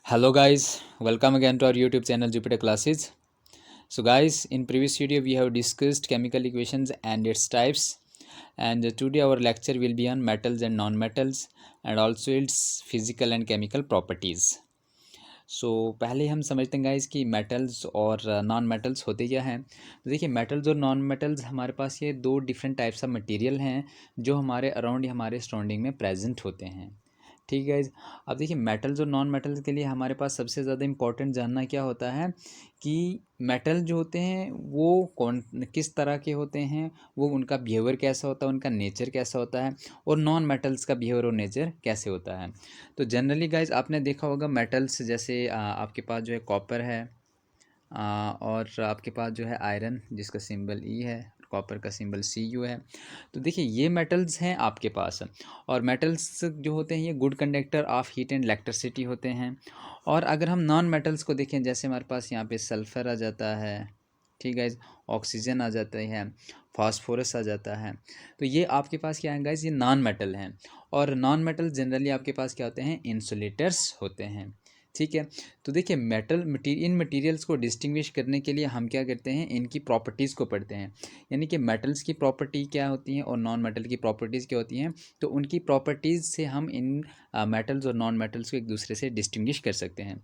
Hello guys, welcome again to our YouTube channel Jupiter Classes. So guys, in previous video we have discussed chemical equations and its types, and today our lecture will be on metals and non-metals and also its physical and chemical properties. सो पहले हम समझते हैं guys कि metals और non metals होते क्या हैं। तो देखिए, मेटल्स और नॉन मेटल्स हमारे पास ये दो डिफरेंट टाइप्स ऑफ मटेरियल हैं जो हमारे अराउंड या हमारे सराउंडिंग में प्रेजेंट होते हैं। ठीक है गाइस। अब देखिए, मेटल्स और नॉन मेटल्स के लिए हमारे पास सबसे ज़्यादा इंपॉर्टेंट जानना क्या होता है कि मेटल जो होते हैं वो कौन किस तरह के होते हैं, वो उनका बिहेवियर कैसा होता है, उनका नेचर कैसा होता है, और नॉन मेटल्स का बिहेवियर और नेचर कैसे होता है। तो जनरली गाइज आपने देखा होगा मेटल्स जैसे आपके पास जो है कॉपर है, और आपके पास जो है आयरन जिसका सिंबल ई है, कॉपर का सिंबल Cu है। तो देखिए, ये मेटल्स हैं आपके पास, और मेटल्स जो होते हैं ये good conductor of heat and electricity होते हैं। और अगर हम नॉन मेटल्स को देखें, जैसे हमारे पास यहाँ पे सल्फ़र आ जाता है, ठीक है, ऑक्सीजन आ जाता है, फास्फोरस आ जाता है। तो ये आपके पास क्या है गाइज, ये नॉन मेटल हैं। और नॉन मेटल जनरली आपके पास क्या होते हैं, इंसुलेटर्स होते हैं। ठीक है। तो देखिए, इन मटेरियल्स को डिस्टिंग्विश करने के लिए हम क्या करते हैं, इनकी प्रॉपर्टीज़ को पढ़ते हैं। यानी कि मेटल्स की प्रॉपर्टी क्या होती हैं और नॉन मेटल की प्रॉपर्टीज़ क्या होती हैं। तो उनकी प्रॉपर्टीज़ से हम इन मेटल्स और नॉन मेटल्स को एक दूसरे से डिस्टिंग्विश कर सकते हैं।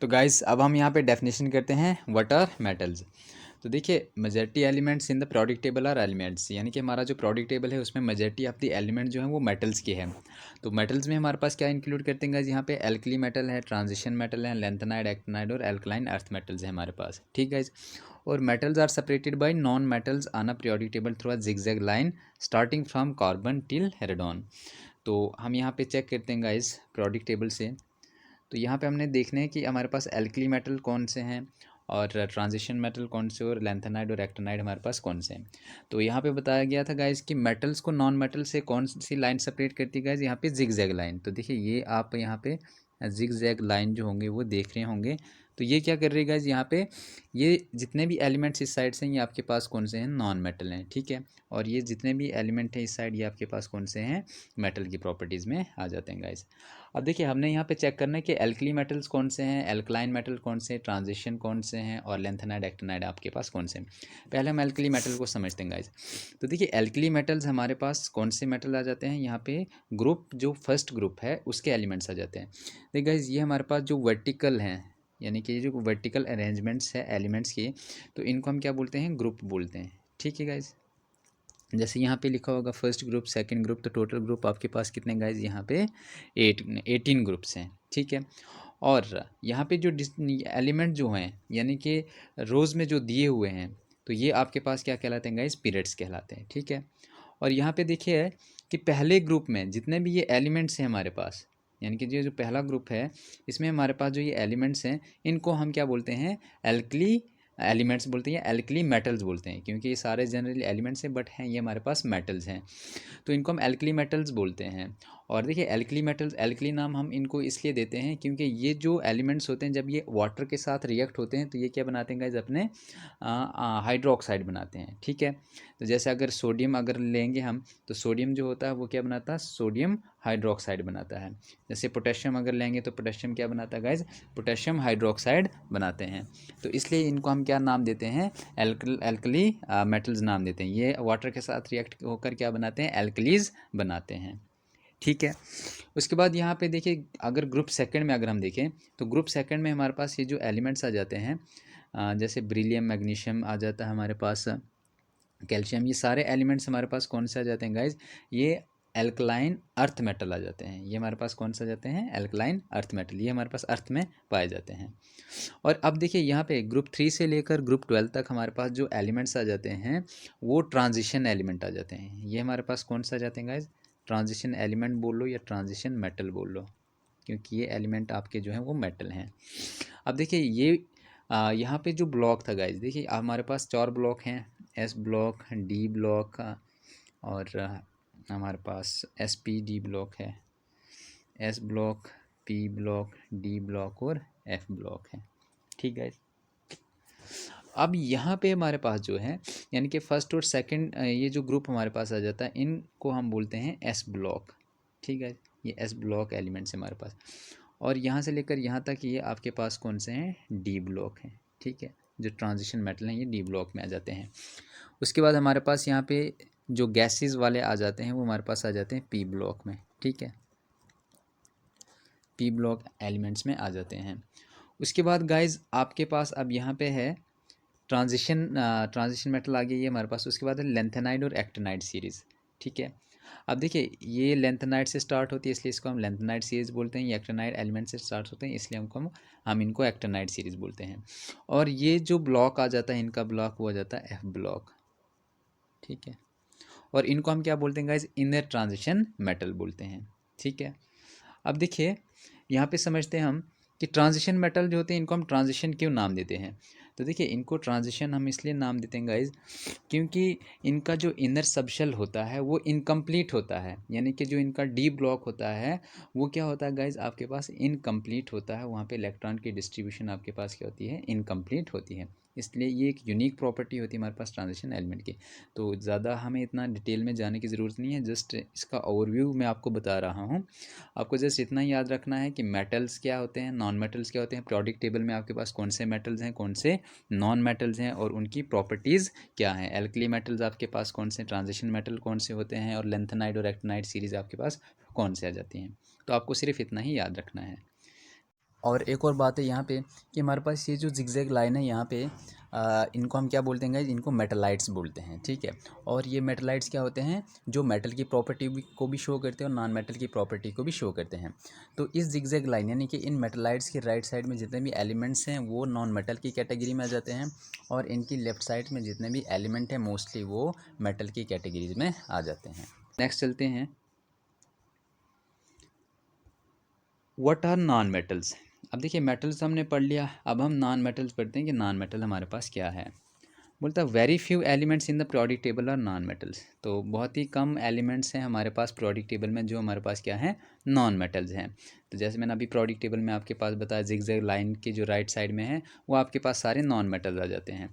तो गाइस, अब हम यहाँ पे डेफिनेशन करते हैं व्हाट आर मेटल्स। तो देखिए, majority elements in the periodic table are elements, यानी कि हमारा जो प्रोडिक्ट टेबल है उसमें मेजॉरिटी ऑफ द एलिमेंट जो है वो मेटल्स के हैं। तो मेटल्स में हमारे पास क्या इंक्लूड करते हैं गाइस, यहाँ पे एल्कली मेटल है, ट्रांजिशन मेटल है, लैंथेनाइड, एक्टिनाइड और एल्कलाइन अर्थ मेटल्स है हमारे पास। ठीक गाइस। और metals are separated by non metals on a periodic table through a zigzag line starting from carbon till radon. तो हम यहाँ पे चेक करते हैं गाइस पीरियोडिक टेबल से। तो यहाँ पे हमने देखना है कि हमारे पास एल्कली मेटल कौन से हैं और ट्रांजिशन मेटल कौन से और लैंथेनाइड और एक्टिनाइड हमारे पास कौन से हैं। तो यहाँ पे बताया गया था गाइज कि मेटल्स को नॉन मेटल से कौन सी लाइन सेपरेट करती है गाइज, यहाँ पे जिगजैग लाइन। तो देखिए, ये आप यहाँ पे जिगजैग लाइन जो होंगे वो देख रहे होंगे। तो ये क्या कर रही है गाइज, यहाँ पे ये जितने भी एलिमेंट्स इस साइड से हैं ये आपके पास कौन से हैं, नॉन मेटल हैं। ठीक है। और ये जितने भी एलिमेंट हैं इस साइड ये आपके पास कौन से हैं, मेटल की प्रॉपर्टीज़ में आ जाते हैं गाइज। अब देखिए, हमने यहाँ पे चेक करना है कि एल्कली मेटल्स कौन से हैं, एल्कलाइन मेटल कौन से, ट्रांजिशन कौन से हैं और लैंथेनाइड एक्टिनाइड आपके पास कौन से हैं। पहले हम एल्कली मेटल को समझते हैं गाइज। तो देखिए, एल्कली मेटल्स हमारे पास कौन से मेटल आ जाते हैं, यहाँ पे ग्रुप जो फर्स्ट ग्रुप है उसके एलिमेंट्स आ जाते हैं। देखिए गाइज, ये हमारे पास जो वर्टिकल हैं, यानी कि जो वर्टिकल अरेंजमेंट्स है एलिमेंट्स की, तो इनको हम क्या बोलते हैं, ग्रुप बोलते हैं। ठीक है गाइज। जैसे यहाँ पे लिखा होगा फर्स्ट ग्रुप, सेकंड ग्रुप, तो टोटल ग्रुप आपके पास कितने गाइज, यहाँ पे 18 ग्रुप्स हैं। ठीक है। और यहाँ पे जो एलिमेंट जो हैं, यानी कि रोज़ में जो दिए हुए हैं, तो ये आपके पास क्या कहलाते हैं गाइज, पीरियड्स कहलाते हैं। ठीक है। और यहाँ पे देखिए कि पहले ग्रुप में जितने भी ये एलिमेंट्स हैं हमारे पास, यानी कि ये जो पहला ग्रुप है इसमें हमारे पास जो ये एलिमेंट्स हैं इनको हम क्या बोलते हैं, एल्कली एलिमेंट्स बोलते हैं या एल्कली मेटल्स बोलते हैं, क्योंकि ये सारे जनरली एलिमेंट्स हैं बट हैं ये हमारे पास मेटल्स हैं। तो इनको हम एल्कली मेटल्स बोलते हैं। और देखिए, एल्कली मेटल्स, एल्कली नाम हम इनको इसलिए देते हैं क्योंकि ये जो एलिमेंट्स होते हैं जब ये वाटर के साथ रिएक्ट होते हैं तो ये क्या बनाते हैं गाइज, अपने हाइड्रोक्साइड बनाते हैं। ठीक है। तो जैसे अगर सोडियम अगर लेंगे हम, तो सोडियम जो होता है वो क्या बनाता है, सोडियम हाइड्रोक्साइड बनाता है। जैसे पोटेशियम अगर लेंगे तो पोटेशियम क्या बनाता है गाइज, पोटेशियम हाइड्रोक्साइड बनाते हैं। तो इसलिए इनको हम क्या नाम देते हैं, एल्कली मेटल्स नाम देते हैं। ये वाटर के साथ रिएक्ट होकर क्या बनाते हैं, एल्कलीज बनाते हैं। ठीक है। उसके बाद यहाँ पे देखिए, अगर ग्रुप सेकंड में अगर हम देखें तो ग्रुप सेकंड में हमारे पास ये जो एलिमेंट्स आ जाते हैं, जैसे ब्रिलियम, मैग्नीशियम आ जाता है हमारे पास, कैल्शियम, ये सारे एलिमेंट्स हमारे पास कौन से आ जाते हैं गाइज, ये एल्कलाइन अर्थ मेटल आ जाते हैं। ये हमारे पास कौन से आ जाते हैं, एल्कलाइन अर्थ मेटल, ये हमारे पास अर्थ में पाए जाते हैं। और अब देखिए, यहाँ पे ग्रुप 3 से लेकर ग्रुप 12 तक हमारे पास जो एलिमेंट्स आ जाते हैं वो ट्रांजिशन एलिमेंट आ जाते हैं। ये हमारे पास कौन सा आ जाते हैं गाइज, ट्रांजिशन एलिमेंट बोल लो या ट्रांजिशन मेटल बोल लो, क्योंकि ये एलिमेंट आपके जो हैं वो मेटल हैं। अब देखिए, ये यहाँ पे जो ब्लॉक था गाइज, देखिए हमारे पास 4 ब्लॉक हैं, एस ब्लॉक, डी ब्लॉक, और हमारे पास एस पी डी ब्लॉक है, S block, P block, D block और एफ ब्लॉक है। ठीक है। अब यहाँ पे हमारे पास जो है, यानी कि फर्स्ट और सेकंड ये जो ग्रुप हमारे पास आ जाता है इनको हम बोलते हैं एस ब्लॉक। ठीक है। ये एस ब्लॉक एलिमेंट्स हमारे पास। और यहाँ से लेकर यहाँ तक ये आपके पास कौन से हैं, डी ब्लॉक हैं, ठीक है। जो ट्रांजिशन मेटल हैं ये डी ब्लॉक में आ जाते हैं। उसके बाद हमारे पास यहाँ पे जो गैसेस वाले आ जाते हैं वो हमारे पास आ जाते हैं पी ब्लॉक में, ठीक है, पी ब्लॉक एलिमेंट्स में आ जाते हैं। उसके बाद गाइज आपके पास अब यहाँ पे है ट्रांजिशन मेटल आ गया ये हमारे पास। उसके बाद है लेंथेनाइड और एक्टिनाइड सीरीज़, ठीक है। अब देखिए ये लेंथेनाइड से स्टार्ट होती है इसलिए इसको हम लेंथेनाइड सीरीज़ बोलते हैं, ये एक्टिनाइड एलिमेंट से स्टार्ट होते हैं इसलिए हम इनको एक्टिनाइड सीरीज़ बोलते हैं। और ये जो ब्लॉक आ जाता है इनका ब्लॉक वो आ जाता है एफ ब्लॉक, ठीक है। और इनको हम क्या बोलते हैं गाइज, इनर ट्रांजिशन मेटल बोलते हैं, ठीक है। अब देखिए यहाँ पे समझते हैं हम कि ट्रांजिशन मेटल जो होते हैं इनको हम ट्रांजिशन क्यों नाम देते हैं। तो देखिए इनको ट्रांजिशन हम इसलिए नाम देते हैं गाइज क्योंकि इनका जो इनर सबशेल होता है वो इनकम्प्लीट होता है, यानी कि जो इनका डी ब्लॉक होता है वो क्या होता है गाइज आपके पास इनकम्प्लीट होता है, वहाँ पे इलेक्ट्रॉन की डिस्ट्रीब्यूशन आपके पास क्या होती है, इनकम्प्लीट होती है। इसलिए ये एक यूनिक प्रॉपर्टी होती है हमारे पास ट्रांजिशन एलिमेंट की। तो ज़्यादा हमें इतना डिटेल में जाने की ज़रूरत नहीं है, जस्ट इसका ओवरव्यू मैं आपको बता रहा हूँ। आपको जस्ट इतना याद रखना है कि मेटल्स क्या होते हैं, नॉन मेटल्स क्या होते हैं, पीरियोडिक टेबल में आपके पास कौन से मेटल्स हैं, कौन से नॉन मेटल्स हैं और उनकी प्रॉपर्टीज़ क्या हैं। एल्कली मेटल्स आपके पास कौन से, ट्रांजिशन मेटल कौन से होते हैं और लेंथेनाइड और एक्टिनाइड सीरीज़ आपके पास कौन से आ जाती हैं। तो आपको सिर्फ इतना ही याद रखना है। और एक और बात है यहाँ पे कि हमारे पास ये जो जिगजैग लाइन है यहाँ पे इनको हम क्या बोलते हैं गाइस, इनको मेटलाइट्स बोलते हैं, ठीक है। और ये मेटलाइट्स क्या होते हैं, जो मेटल की प्रॉपर्टी को भी शो करते हैं और नॉन मेटल की प्रॉपर्टी को भी शो करते हैं। तो इस जिगजैग लाइन यानी कि इन मेटलाइट्स की राइट साइड में जितने भी एलिमेंट्स हैं वो नॉन मेटल की कैटेगरी में आ जाते हैं और इनकी लेफ्ट साइड में जितने भी एलिमेंट हैं मोस्टली वो मेटल की कैटेगरीज में आ जाते हैं। नेक्स्ट चलते हैं, व्हाट आर नॉन मेटल्स। अब देखिए मेटल्स हमने पढ़ लिया, अब हम नॉन मेटल्स पढ़ते हैं कि नॉन मेटल हमारे पास क्या है। बोलता है very few elements in the periodic table are non metals. तो बहुत ही कम एलिमेंट्स हैं हमारे पास पीरियोडिक टेबल में जो हमारे पास क्या है, नॉन मेटल्स हैं। तो जैसे मैंने अभी पीरियोडिक टेबल में आपके पास बताया जिगजैग लाइन की जो राइट साइड में है वो आपके पास सारे नॉन मेटल्स आ जाते हैं।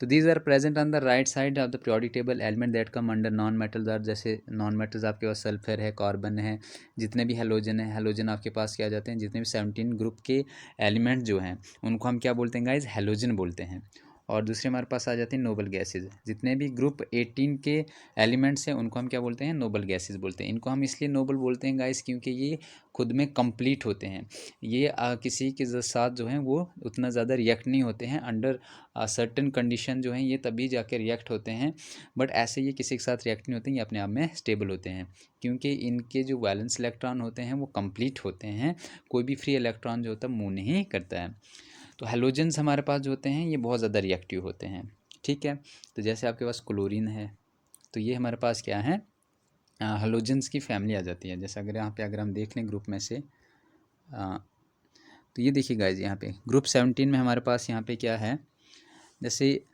तो these are present on the right side of the periodic table element that come under non metals are. जैसे नॉन मेटल्स आपके पास सल्फर है, कार्बन है, जितने भी हेलोजन है, हेलोजन आपके पास क्या आ जाते हैं, जितने भी 17 ग्रुप के एलिमेंट जो हैं उनको हम क्या बोलते हैं गाइज, हेलोजन बोलते हैं। और दूसरे हमारे पास आ जाते हैं नोबल गैसेज, जितने भी ग्रुप 18 के एलिमेंट्स हैं उनको हम क्या बोलते हैं, नोबल गैसेज बोलते हैं। इनको हम इसलिए नोबल बोलते हैं गाइस क्योंकि ये खुद में कंप्लीट होते हैं, ये किसी के साथ जो हैं वो उतना ज़्यादा रिएक्ट नहीं होते हैं, अंडर सर्टेन कंडीशन जो हैं ये तभी जाके रिएक्ट होते हैं, बट ऐसे ये किसी के साथ रिएक्ट नहीं होते हैं, ये अपने आप में स्टेबल होते हैं क्योंकि इनके जो वैलेंस इलेक्ट्रॉन होते हैं वो कंप्लीट होते हैं, कोई भी फ्री इलेक्ट्रॉन जो होता है मूव नहीं करता है। तो हेलोजेंस हमारे पास जो होते हैं ये बहुत ज़्यादा रिएक्टिव होते हैं, ठीक है। तो जैसे आपके पास क्लोरीन है तो ये हमारे पास क्या है, हेलोजेंस की फैमिली आ जाती है। जैसे अगर यहाँ पे अगर हम देख लें ग्रुप में से तो ये देखिए गाइज यहाँ पे ग्रुप 17 में हमारे पास यहाँ पे क्या है, जैसे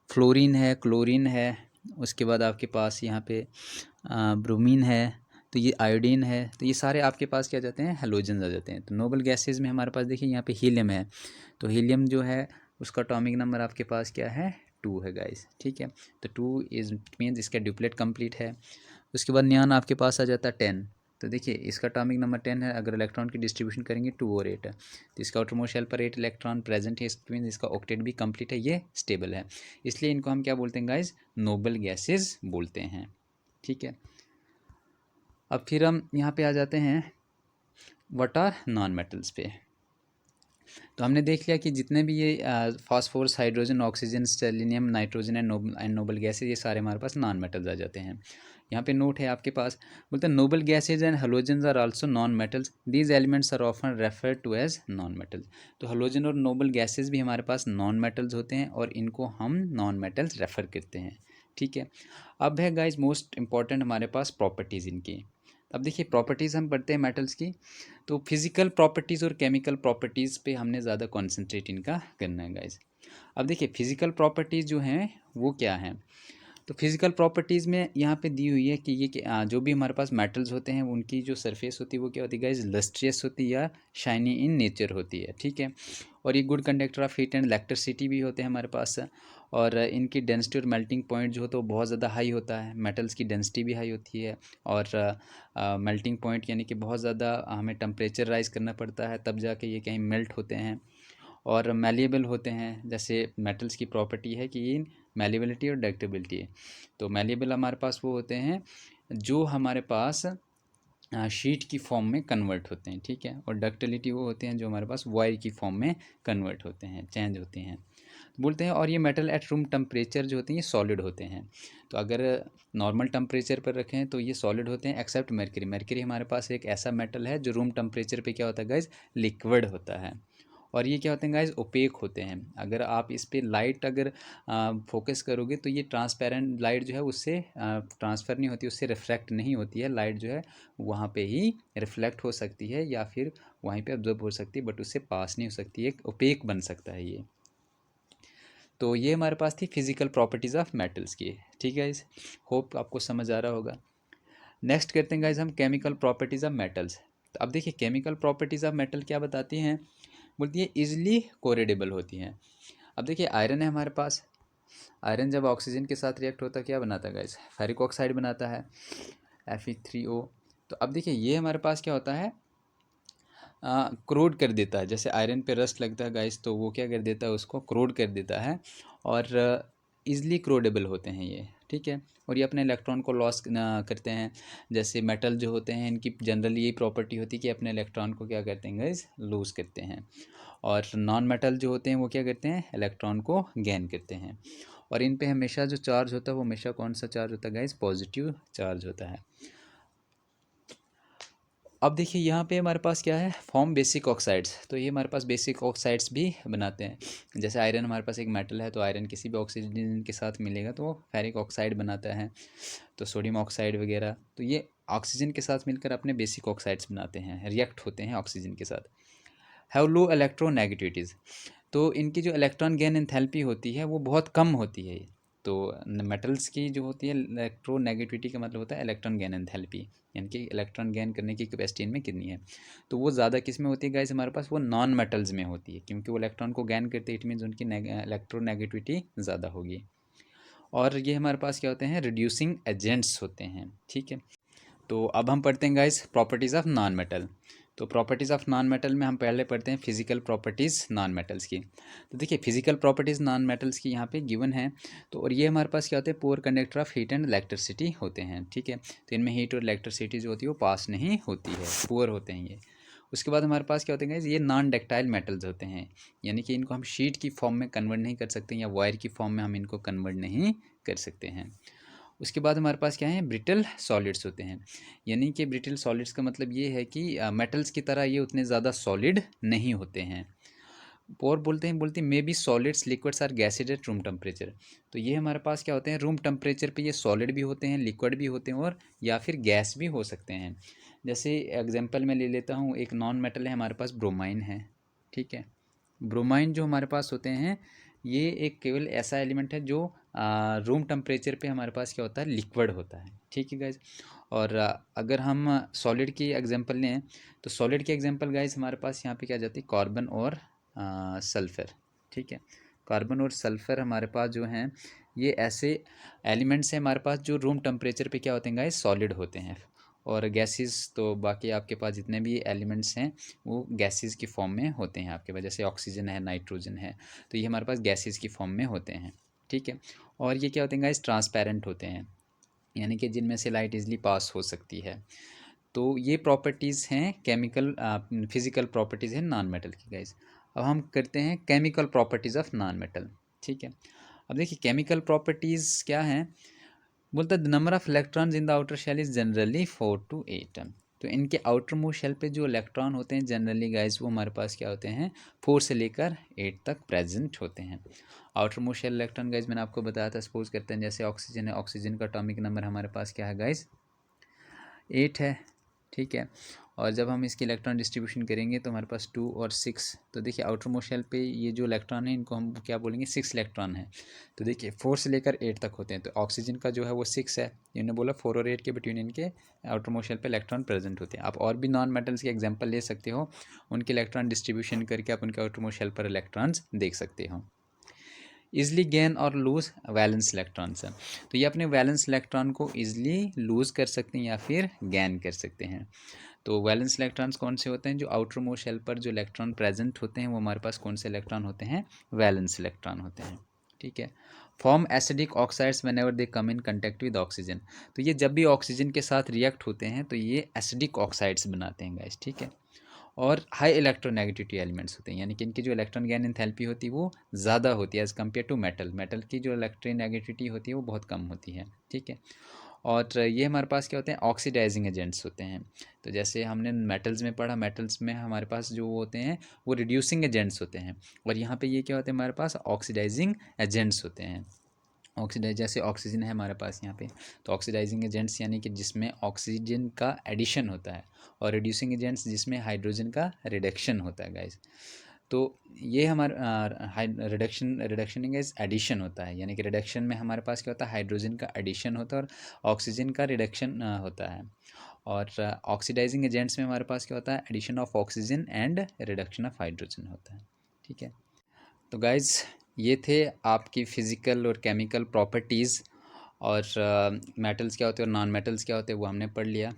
फ्लोरीन है, क्लोरीन है, उसके बाद आपके पास यहाँ पे ब्रोमीन है, तो ये आयोडीन है, तो ये सारे आपके पास क्या जाते हैं, हेलोजेंस आ जाते हैं। तो नोबल गैसेज में हमारे पास देखिए यहाँ पे हीलियम है, तो हीलियम जो है उसका एटॉमिक नंबर आपके पास क्या है, 2 है गाइस, ठीक है। तो 2 इज मीन्स इसका ड्यूप्लेट कंप्लीट है। उसके बाद नियॉन आपके पास आ जाता है 10, तो देखिए इसका एटॉमिक नंबर 10 है, अगर इलेक्ट्रॉन की डिस्ट्रीब्यूशन करेंगे 2 और 8 है, तो इसका आउटरमोस्ट शेल पर 8 इलेक्ट्रॉन प्रेजेंट है, मीन्स इसका ऑक्टेट भी कंप्लीट है, ये स्टेबल है, इसलिए इनको हम क्या बोलते हैं गाइज, नोबल गैसेज बोलते हैं, ठीक है। अब फिर हम यहाँ पे आ जाते हैं व्हाट आर नॉन मेटल्स पे। तो हमने देख लिया कि जितने भी ये phosphorus, hydrogen, oxygen, selenium, nitrogen and noble gases ये सारे हमारे पास नॉन मेटल्स आ जाते हैं। यहाँ पे नोट है आपके पास, बोलते हैं noble gases and halogens are also non metals, these elements are often referred to as non metals. तो हेलोजन और नोबल गैसेज भी हमारे पास नॉन मेटल्स होते हैं और इनको हम नॉन मेटल्स रेफर करते हैं, ठीक है। अब है गाइज मोस्ट इंपॉर्टेंट हमारे पास प्रॉपर्टीज़ इनकी। अब देखिए प्रॉपर्टीज़ हम पढ़ते हैं मेटल्स की, तो फिज़िकल प्रॉपर्टीज़ और केमिकल प्रॉपर्टीज़ पे हमने ज़्यादा कॉन्सेंट्रेट इनका करना है गाइज। अब देखिए फिज़िकल प्रॉपर्टीज़ जो हैं वो क्या हैं, तो फिजिकल प्रॉपर्टीज़ में यहाँ पे दी हुई है कि जो भी हमारे पास मेटल्स होते हैं उनकी जो सरफेस होती है वो क्या होती है गाइज, लस्ट्रियस होती है या शाइनी इन नेचर होती है, ठीक है। और ये good conductor of heat and electricity भी होते हैं हमारे पास। और इनकी डेंसिटी और मेल्टिंग पॉइंट जो होता है वो बहुत ज़्यादा हाई होता है, मेटल्स की डेंसिटी भी हाई होती है। और मेल्टिंग पॉइंट यानी कि बहुत ज़्यादा हमें टेम्परेचर राइज़ करना पड़ता है तब जाके ये कहीं मेल्ट होते हैं। और मैलिएबल होते हैं, जैसे मेटल्स की प्रॉपर्टी है कि इन मैलिएबिलिटी और डक्टिबिलिटी है। तो मैलिएबल हमारे पास वो होते हैं जो हमारे पास शीट की फॉर्म में कन्वर्ट होते हैं, ठीक है। और डक्टिलिटी वो होते हैं जो हमारे पास वायर की फॉर्म में कन्वर्ट होते हैं, चेंज होते हैं, बोलते हैं। और ये मेटल एट रूम टेम्परेचर जो होते हैं ये सॉलिड होते हैं। तो अगर नॉर्मल टेम्परेचर पर रखें तो ये सॉलिड होते हैं एक्सेप्ट मरकरी। मरकरी हमारे पास एक ऐसा मेटल है जो रूम टेम्परेचर पे क्या होता है गाइज, लिक्विड होता है। और ये क्या होते हैं गाइज, ओपेक होते हैं। अगर आप इस पर लाइट अगर फोकस करोगे तो ये ट्रांसपेरेंट लाइट जो है उससे ट्रांसफ़र नहीं होती, उससे रिफ्लेक्ट नहीं होती है। लाइट जो है वहाँ पे ही रिफ्लेक्ट हो सकती है या फिर वहीं पे ऑब्जर्व हो सकती है, बट उससे पास नहीं हो सकती है, ओपेक बन सकता है ये। तो ये हमारे पास थी फिजिकल प्रॉपर्टीज़ ऑफ मेटल्स की, ठीक है गाइज। होप आपको समझ आ रहा होगा। नेक्स्ट करते हैं गाइज हम केमिकल प्रॉपर्टीज़ ऑफ मेटल्स। तो अब देखिए केमिकल प्रॉपर्टीज़ ऑफ मेटल क्या बताती हैं, बोलती है इजिली कोरेडेबल होती हैं। अब देखिए आयरन है हमारे पास, आयरन जब ऑक्सीजन के साथ रिएक्ट होता है क्या बनाता है गाइस, फेरिक ऑक्साइड बनाता है, Fe3O। तो अब देखिए ये हमारे पास क्या होता है, क्रोड कर देता है। जैसे आयरन पे रस्ट लगता है गाइस तो वो क्या कर देता है, उसको क्रोड कर देता है। और ईज़िली क्रोडेबल होते हैं ये, ठीक है। और ये अपने इलेक्ट्रॉन को लॉस करते हैं। जैसे मेटल जो होते हैं इनकी जनरली यही प्रॉपर्टी होती है कि अपने इलेक्ट्रॉन को क्या करते हैं गाइस, लूज़ करते हैं। और नॉन मेटल जो होते हैं वो क्या करते हैं, इलेक्ट्रॉन को गेन करते हैं। और इन पे हमेशा जो चार्ज होता है वो हमेशा कौन सा चार्ज होता है गाइस, पॉजिटिव चार्ज होता है। अब देखिए यहाँ पे हमारे पास क्या है, फॉर्म बेसिक ऑक्साइड्स। तो ये हमारे पास बेसिक ऑक्साइड्स भी बनाते हैं। जैसे आयरन हमारे पास एक मेटल है, तो आयरन किसी भी ऑक्सीजन के साथ मिलेगा तो वो फेरिक ऑक्साइड बनाता है। तो सोडियम ऑक्साइड वगैरह, तो ये ऑक्सीजन के साथ मिलकर अपने बेसिक ऑक्साइड्स बनाते हैं, रिएक्ट होते हैं ऑक्सीजन के साथ। हैव लो इलेक्ट्रोनेगेटिविटीज़, तो इनकी जो इलेक्ट्रॉन गेन एंथैल्पी होती है वो बहुत कम होती है। तो मेटल्स की जो होती है इलेक्ट्रोनेगेटिविटी का मतलब होता है इलेक्ट्रॉन गेन एंथैल्पी, यानी कि इलेक्ट्रॉन गेन करने की कैपेसिटी इनमें कितनी है। तो वो ज़्यादा किस में होती है गाइस, हमारे पास वो नॉन मेटल्स में होती है, क्योंकि वो इलेक्ट्रॉन को गेन करते हैं, इट मीन्स उनकी इलेक्ट्रोनेगेटिविटी ज़्यादा होगी। और ये हमारे पास क्या होते हैं, रिड्यूसिंग एजेंट्स होते हैं, ठीक है। तो अब हम पढ़ते हैं guys properties of non metal. तो प्रॉपर्टीज़ ऑफ नॉन मेटल में हम पहले पढ़ते हैं फिजिकल प्रॉपर्टीज़ नॉन मेटल्स की। तो देखिए फिजिकल प्रॉपर्टीज़ नॉन मेटल्स की यहाँ पे गिवन है। तो और ये हमारे पास क्या होते हैं, poor conductor of heat and electricity होते हैं, ठीक है। तो इनमें हीट और इलेक्ट्रिसिटी जो होती है वो पास नहीं होती है, पुअर होते हैं ये। उसके बाद हमारे पास क्या होते हैं, ये नॉन डक्टाइल मेटल्स होते हैं, यानी कि इनको हम शीट की फॉर्म में कन्वर्ट नहीं कर सकते या वायर की फॉर्म में हम इनको कन्वर्ट नहीं कर सकते हैं। उसके बाद हमारे पास क्या है, ब्रिटल सॉलिड्स होते हैं। यानी कि ब्रिटल सॉलिड्स का मतलब ये है कि मेटल्स की तरह ये उतने ज़्यादा सॉलिड नहीं होते हैं। और बोलते हैं maybe solids liquids or gases at room temperature. तो ये हमारे पास क्या होते हैं, रूम टेम्परेचर पे ये सॉलिड भी होते हैं, लिक्विड भी होते हैं, और या फिर गैस भी हो सकते हैं। जैसे एग्जांपल मैं ले लेता हूँ, एक नॉन मेटल है हमारे पास, ब्रोमाइन है, ठीक है। ब्रोमाइन जो हमारे पास होते हैं ये एक केवल ऐसा एलिमेंट है जो रूम टेम्परेचर पे हमारे पास क्या होता है, लिक्विड होता है, ठीक है गाइज। और अगर हम सॉलिड की एग्जांपल लें तो सॉलिड की एग्जांपल गाइज हमारे पास यहाँ पे क्या जाती है, कार्बन और सल्फ़र, ठीक है। कार्बन और सल्फ़र हमारे पास जो हैं ये ऐसे एलिमेंट्स हैं हमारे पास जो रूम टेम्परेचर पे क्या होते हैं गाइज, सॉलिड होते हैं। और गैसेस तो बाकी आपके पास जितने भी एलिमेंट्स हैं वो गैसेस की फॉर्म में होते हैं आपके पास, जैसे ऑक्सीजन है, नाइट्रोजन है, तो ये हमारे पास गैसेस की फॉर्म में होते हैं, ठीक है। और ये क्या होते हैं गाइस, ट्रांसपेरेंट होते हैं, यानी कि जिनमें से लाइट इजीली पास हो सकती है। तो ये प्रॉपर्टीज़ हैं केमिकल फिजिकल प्रॉपर्टीज़ हैं नॉन मेटल की गाइस। अब हम करते हैं chemical properties of non metal, ठीक है। अब देखिए केमिकल प्रॉपर्टीज़ क्या हैं, बोलता है the number of electrons in the outer shell is generally 4 to 8। तो इनके आउटर मोस्ट शेल पे जो इलेक्ट्रॉन होते हैं जनरली गाइस वो हमारे पास क्या होते हैं, 4 से लेकर 8 तक प्रेजेंट होते हैं। Outermost shell electron guys मैंने आपको बताया था, सपोज करते हैं जैसे ऑक्सीजन है, ऑक्सीजन का एटॉमिक नंबर हमारे पास क्या है गाइस, 8 है, ठीक है। और जब हम इसकी इलेक्ट्रॉन डिस्ट्रीब्यूशन करेंगे तो हमारे पास 2 और 6, तो देखिए आउटर मोस्ट शेल पे ये जो इलेक्ट्रॉन है इनको हम क्या बोलेंगे, 6 इलेक्ट्रॉन है। तो देखिए 4 से लेकर 8 तक होते हैं, तो ऑक्सीजन का जो है वो 6 है, इन्होंने बोला 4 और 8 के बिटवीन इनके आउटर मोस्ट शेल पे इलेक्ट्रॉन प्रेजेंट होते हैं। आप और भी नॉन मेटल्स के एग्जाम्पल ले सकते हो, उनके इलेक्ट्रॉन डिस्ट्रीब्यूशन करके आप उनके आउटर मोस्ट शेल पर इलेक्ट्रॉन्स देख सकते हो। ईजिली गेन और लूज वैलेंस इलेक्ट्रॉन्स है, तो ये अपने वैलेंस इलेक्ट्रॉन को ईजिली लूज़ कर सकते हैं या फिर गेन कर सकते हैं। तो वैलेंस इलेक्ट्रॉन्स कौन से होते हैं, जो आउटर मोस्ट शेल पर जो इलेक्ट्रॉन प्रेजेंट होते हैं वो हमारे पास कौन से इलेक्ट्रॉन होते हैं, वैलेंस इलेक्ट्रॉन होते हैं। ठीक है। Form acidic oxides whenever they come in contact with oxygen, तो ये जब भी ऑक्सीजन के साथ रिएक्ट होते हैं तो ये एसिडिक ऑक्साइड्स बनाते हैं गाइस। ठीक है। और हाई इलेक्ट्रोनेगेटिविटी एलिमेंट्स होते हैं, यानी कि इनकी जो इलेक्ट्रॉन गेन एंथैल्पी होती है वो ज़्यादा होती है as compare to metal. Metal की जो इलेक्ट्रोनेगेटिविटी होती है वो बहुत कम होती है। ठीक है। और ये हमारे पास क्या होते हैं, ऑक्सीडाइजिंग एजेंट्स होते हैं। तो जैसे हमने मेटल्स में पढ़ा, मेटल्स में हमारे पास जो होते हैं वो रिड्यूसिंग एजेंट्स होते हैं, और यहाँ पे ये क्या होते हैं, हमारे पास ऑक्सीडाइजिंग एजेंट्स होते हैं। ऑक्सीडाइज, जैसे ऑक्सीजन है हमारे पास यहाँ पे, तो ऑक्सीडाइजिंग एजेंट्स यानी कि जिसमें ऑक्सीजन का एडिशन होता है, और रिड्यूसिंग एजेंट्स जिसमें हाइड्रोजन का रिडक्शन होता है गाइस। तो ये हमारा रिडक्शन इज एडिशन होता है, यानी कि रिडक्शन में हमारे पास क्या होता है, हाइड्रोजन का एडिशन होता है और ऑक्सीजन का रिडक्शन होता है। और ऑक्सीडाइजिंग एजेंट्स में हमारे पास क्या होता है, addition of oxygen and reduction of hydrogen होता है। ठीक है। तो गाइज ये थे आपकी फ़िज़िकल और केमिकल प्रॉपर्टीज़, और मेटल्स क्या होते हैं और नॉन मेटल्स क्या होते हैं वो हमने पढ़ लिया।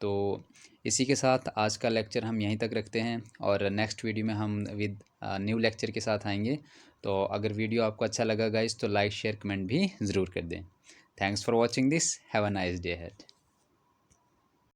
तो इसी के साथ आज का लेक्चर हम यहीं तक रखते हैं, और नेक्स्ट वीडियो में हम विद न्यू लेक्चर के साथ आएंगे। तो अगर वीडियो आपको अच्छा लगा गाइज तो लाइक शेयर कमेंट भी ज़रूर कर दें। Thanks for watching this, have a nice day ahead.